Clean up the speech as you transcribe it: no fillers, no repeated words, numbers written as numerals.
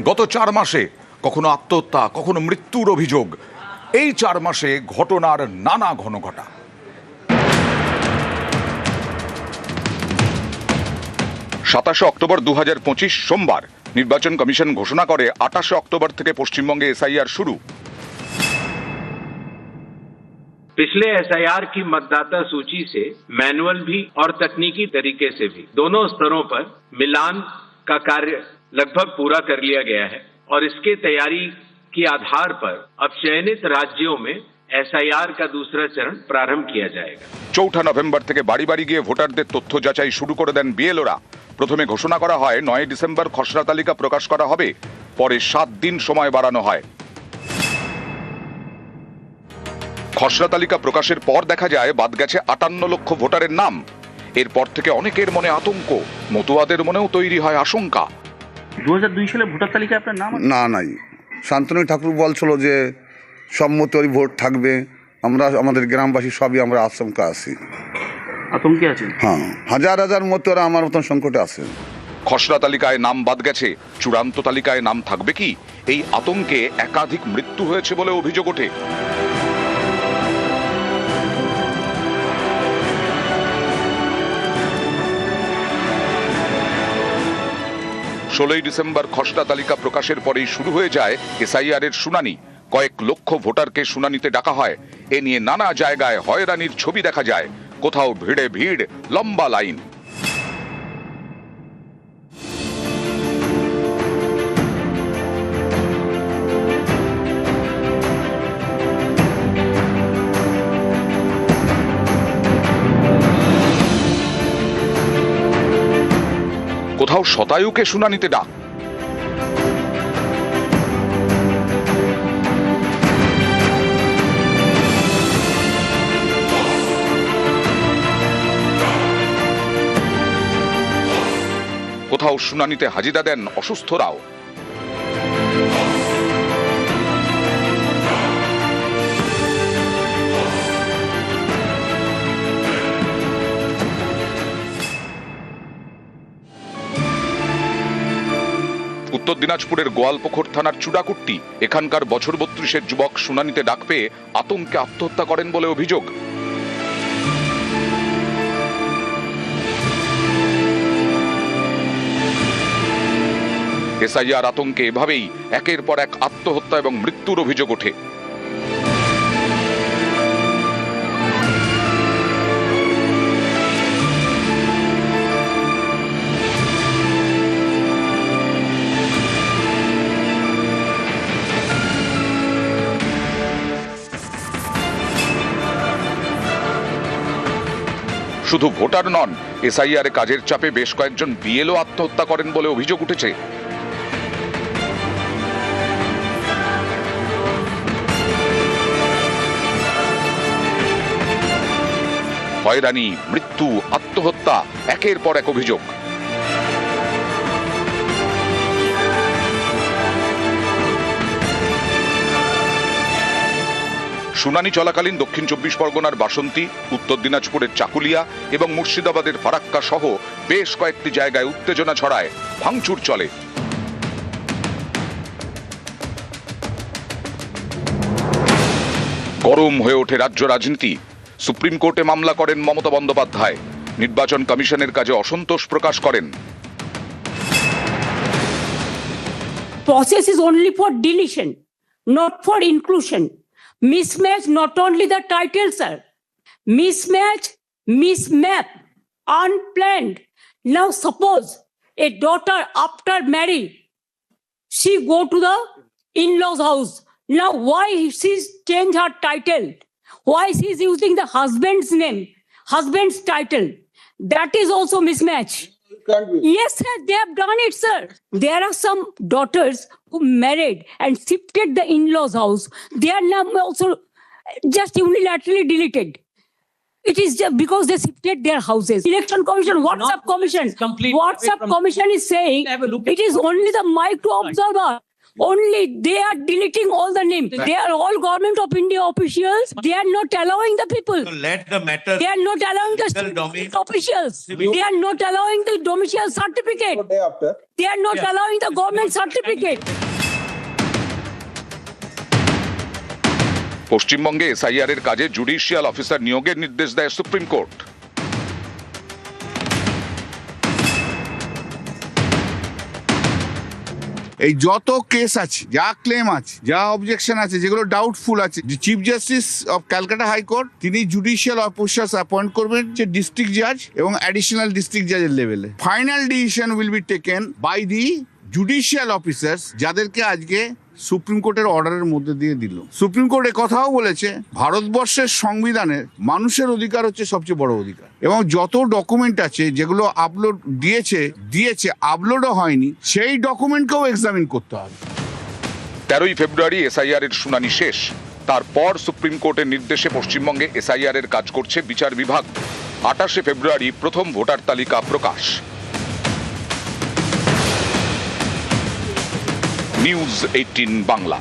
গত 4 মাসে কখনো আত্মহত্যা, কখনো মৃত্যুর অভিযোগ। এই 4 মাসে ঘটনার নানা ঘনঘটা। 27 অক্টোবর 2025 সোমবার নির্বাচন কমিশন ঘোষণা করে 28 অক্টোবর থেকে পশ্চিমবঙ্গে এসআইআর শুরু। पिछले एसआईआर की मतदाता सूची से मैनुअल भी और तकनीकी तरीके से भी दोनों स्तरों पर मिलान का कार्य लगभग पूरा कर लिया गया है और इसके तैयारी के आधार पर अब चयनित राज्यों में एसआईआर का दूसरा चरण प्रारंभ किया जाएगा। 4 নভেম্বর থেকে বাড়ি বাড়ি গিয়ে ভোটারদের তথ্য যাচাই শুরু করে দেন বিএলওরা। প্রথমে ঘোষণা করা হয় 9 ডিসেম্বর খসড়া তালিকা প্রকাশ করা হবে, পরে 7 দিন সময় বাড়ানো হয়। খসড়া তালিকা প্রকাশের পর দেখা যায় বাদ গেছে 58 লক্ষ ভোটারের নাম। এরপর থেকে অনেকের মনে আতঙ্ক, মতুয়াদের মনেও তৈরি হয় আশঙ্কা। 2002 সালে ভোটার তালিকায় আপনার নাম না নাই। শান্তনু ঠাকুর বলছিল যে সম্মতি ভোট থাকবে, আমরা আমাদের গ্রামবাসী সবই আমরা আশঙ্কা আছি, আতঙ্কে আছেন। হ্যাঁ, হাজার হাজার মতুয়ারা আমার মতন সংকটে আছে। খসড়া তালিকায় নাম বাদ গেছে, চূড়ান্ত তালিকায় নাম থাকবে কি? এই আতঙ্কে একাধিক মৃত্যু হয়েছে বলে অভিযোগ ওঠে। ষোলোই ডিসেম্বর খসড়া তালিকা প্রকাশের পরেই শুরু হয়ে যায় এসআইআর এর শুনানি। কয়েক লক্ষ ভোটারকে শুনানিতে ডাকা হয়। এ নিয়ে নানা জায়গায় হয়রানির ছবি দেখা যায়। কোথাও ভিড়ে ভিড়, লম্বা লাইন। কোথাও শতায়ুকে শুনানিতে ডাক। কোথাও শুনানিতে হাজিরা দেন অসুস্থরাও। উত্তর দিনাজপুরের গোয়ালপুকুর থানার চুডাকুট্টি এখানকার বছর 32-এর যুবক শুনানিতে ডাক পেয়ে আতঙ্কে আত্মহত্যা করেন বলে অভিযোগ। এসআইআর আতঙ্কে এভাবেই একের পর এক আত্মহত্যা এবং মৃত্যুর অভিযোগ ওঠে। শুধু ভোটার নন, এসআইআর কাজের চাপে বেশ কয়েকজন বিএলও আত্মহত্যা করেন বলে অভিযোগ উঠেছে। হয়রানি, মৃত্যু, আত্মহত্যা, একের পর এক অভিযোগ। শুনানি চলাকালীন দক্ষিণ 24 পরগনার বাসন্তী, উত্তর দিনাজপুরের চাকুলিয়া এবং মুর্শিদাবাদের ফারাক্কা সহ বেশ কয়েকটি জায়গায় উত্তেজনা ছড়ায়, ভাঙচুর চলে। গরম হয়ে ওঠে রাজ্য রাজনীতি। সুপ্রিম কোর্টে মামলা করেন মমতা বন্দ্যোপাধ্যায়। নির্বাচন কমিশনের কাজে অসন্তোষ প্রকাশ করেন। Process is only for deletion, not for inclusion. Mismatch not only the title, sir. Mismatch, mismap, unplanned. Now suppose a daughter after marriage, she go to the in-laws house. Now why she's change her title? Why she's using the husband's name, husband's title? That is also mismatch. Yes, sir, they have done it, sir. There are some daughters who married and shifted the in-laws house. Their name also just unilaterally deleted. It is just because they shifted their houses. Election Commission, WhatsApp Commission, WhatsApp Commission is saying it is only the micro observer. Only they are deleting all the names. They are all government of India officials. They are not allowing the people. So let the matter. They are not allowing the Civil domain. state officials. They are not allowing the domicile certificate. They are not allowing the government certificate. পশ্চিমবঙ্গে SIR এর কাজে judicial officer নিয়োগের নির্দেশ দেয় supreme court. এই যত case আছে, যা ক্লেম আছে, যা অবজেকশন আছে, যেগুলো ডাউটফুল আছে, chief justice of Calcutta high court তিনি জুডিশিয়াল অফিসার্স অ্যাপয়েন্ট করবেন, যে ডিস্ট্রিক্ট জাজ এবং অ্যাডিশনাল ডিস্ট্রিক্ট জাজের লেভেলে। Final decision will be taken by the judicial officers, যাদেরকে আজকে সুপ্রিম কোর্টের অর্ডারের মধ্যে দিয়ে দিল। সুপ্রিম কোর্ট কথাও বলেছে ভারতবর্ষের সংবিধানের মানুষের অধিকার হচ্ছে সবচেয়ে বড় অধিকার, এবং যত ডকুমেন্ট আছে যেগুলো আপলোড দিয়েছে আপলোডও হয়নি, সেই ডকুমেন্টকেও এক্সামিন করতে হবে। 13ই ফেব্রুয়ারি এসআইআর এর শুনানি শেষ। তারপর সুপ্রিম কোর্টের নির্দেশে পশ্চিমবঙ্গে এসআইআর এর কাজ করছে বিচার বিভাগ। 28শে ফেব্রুয়ারি প্রথম ভোটার তালিকা প্রকাশ। নিউজ 18 বাংলা।